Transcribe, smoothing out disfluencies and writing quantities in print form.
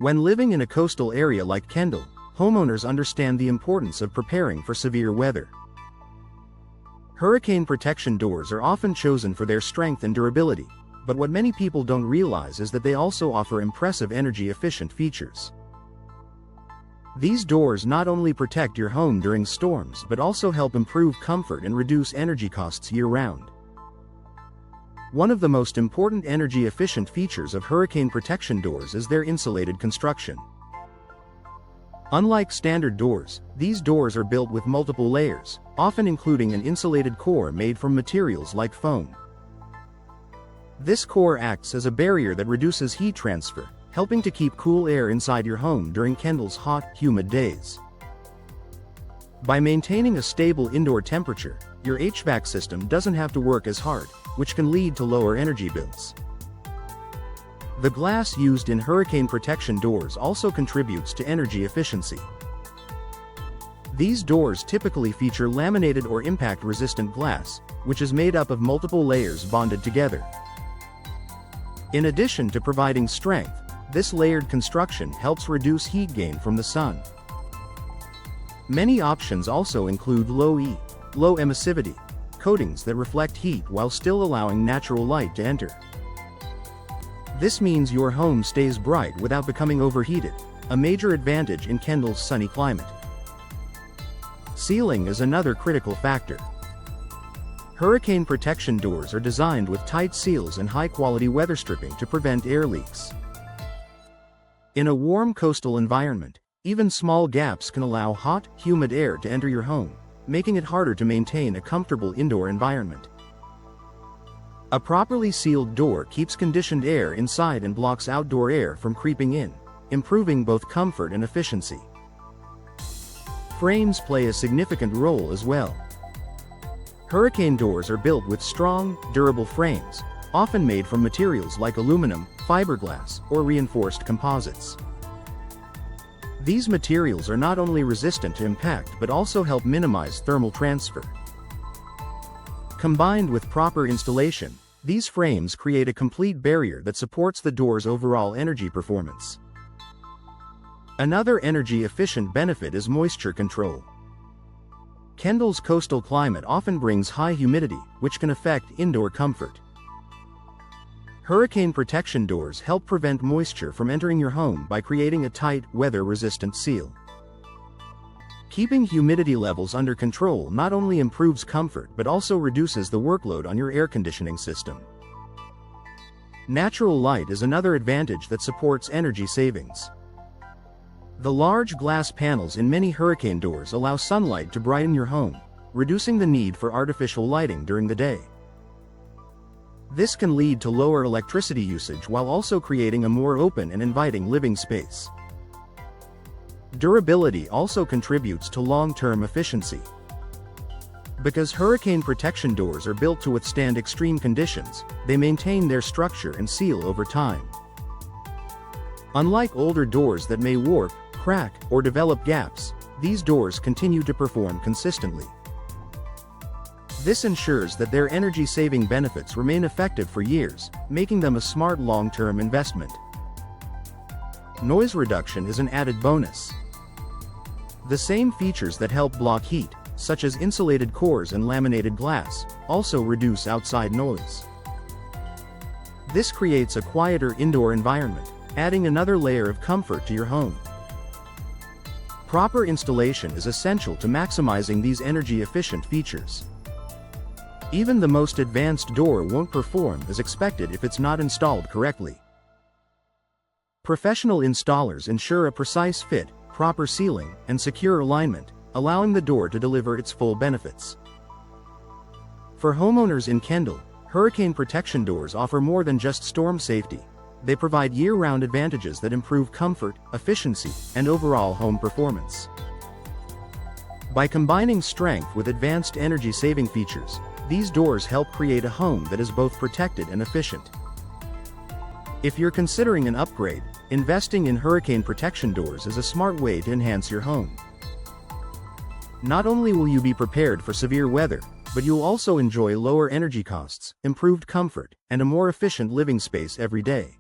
When living in a coastal area like Kendall, homeowners understand the importance of preparing for severe weather. Hurricane protection doors are often chosen for their strength and durability, but what many people don't realize is that they also offer impressive energy-efficient features. These doors not only protect your home during storms but also help improve comfort and reduce energy costs year-round. One of the most important energy-efficient features of hurricane protection doors is their insulated construction. Unlike standard doors, these doors are built with multiple layers, often including an insulated core made from materials like foam. This core acts as a barrier that reduces heat transfer, helping to keep cool air inside your home during Kendall's hot, humid days. By maintaining a stable indoor temperature, your HVAC system doesn't have to work as hard, which can lead to lower energy bills. The glass used in hurricane protection doors also contributes to energy efficiency. These doors typically feature laminated or impact-resistant glass, which is made up of multiple layers bonded together. In addition to providing strength, this layered construction helps reduce heat gain from the sun. Many options also include low emissivity coatings that reflect heat while still allowing natural light to enter. This means your home stays bright without becoming overheated, a major advantage in Kendall's sunny climate. Sealing is another critical factor. Hurricane protection doors are designed with tight seals and high-quality weather stripping to prevent air leaks. In a warm coastal environment, even small gaps can allow hot, humid air to enter your home, making it harder to maintain a comfortable indoor environment. A properly sealed door keeps conditioned air inside and blocks outdoor air from creeping in, improving both comfort and efficiency. Frames play a significant role as well. Hurricane doors are built with strong, durable frames, often made from materials like aluminum, fiberglass, or reinforced composites. These materials are not only resistant to impact but also help minimize thermal transfer. Combined with proper installation, these frames create a complete barrier that supports the door's overall energy performance. Another energy-efficient benefit is moisture control. Kendall's coastal climate often brings high humidity, which can affect indoor comfort. Hurricane protection doors help prevent moisture from entering your home by creating a tight, weather-resistant seal. Keeping humidity levels under control not only improves comfort but also reduces the workload on your air conditioning system. Natural light is another advantage that supports energy savings. The large glass panels in many hurricane doors allow sunlight to brighten your home, reducing the need for artificial lighting during the day. This can lead to lower electricity usage while also creating a more open and inviting living space. Durability also contributes to long-term efficiency. Because hurricane protection doors are built to withstand extreme conditions, they maintain their structure and seal over time. Unlike older doors that may warp, crack, or develop gaps, these doors continue to perform consistently. This ensures that their energy-saving benefits remain effective for years, making them a smart long-term investment. Noise reduction is an added bonus. The same features that help block heat, such as insulated cores and laminated glass, also reduce outside noise. This creates a quieter indoor environment, adding another layer of comfort to your home. Proper installation is essential to maximizing these energy-efficient features. Even the most advanced door won't perform as expected if it's not installed correctly. Professional installers ensure a precise fit, proper sealing, and secure alignment, allowing the door to deliver its full benefits. For homeowners in Kendall, hurricane protection doors offer more than just storm safety. They provide year-round advantages that improve comfort, efficiency, and overall home performance. By combining strength with advanced energy-saving features, these doors help create a home that is both protected and efficient. If you're considering an upgrade, investing in hurricane protection doors is a smart way to enhance your home. Not only will you be prepared for severe weather, but you'll also enjoy lower energy costs, improved comfort, and a more efficient living space every day.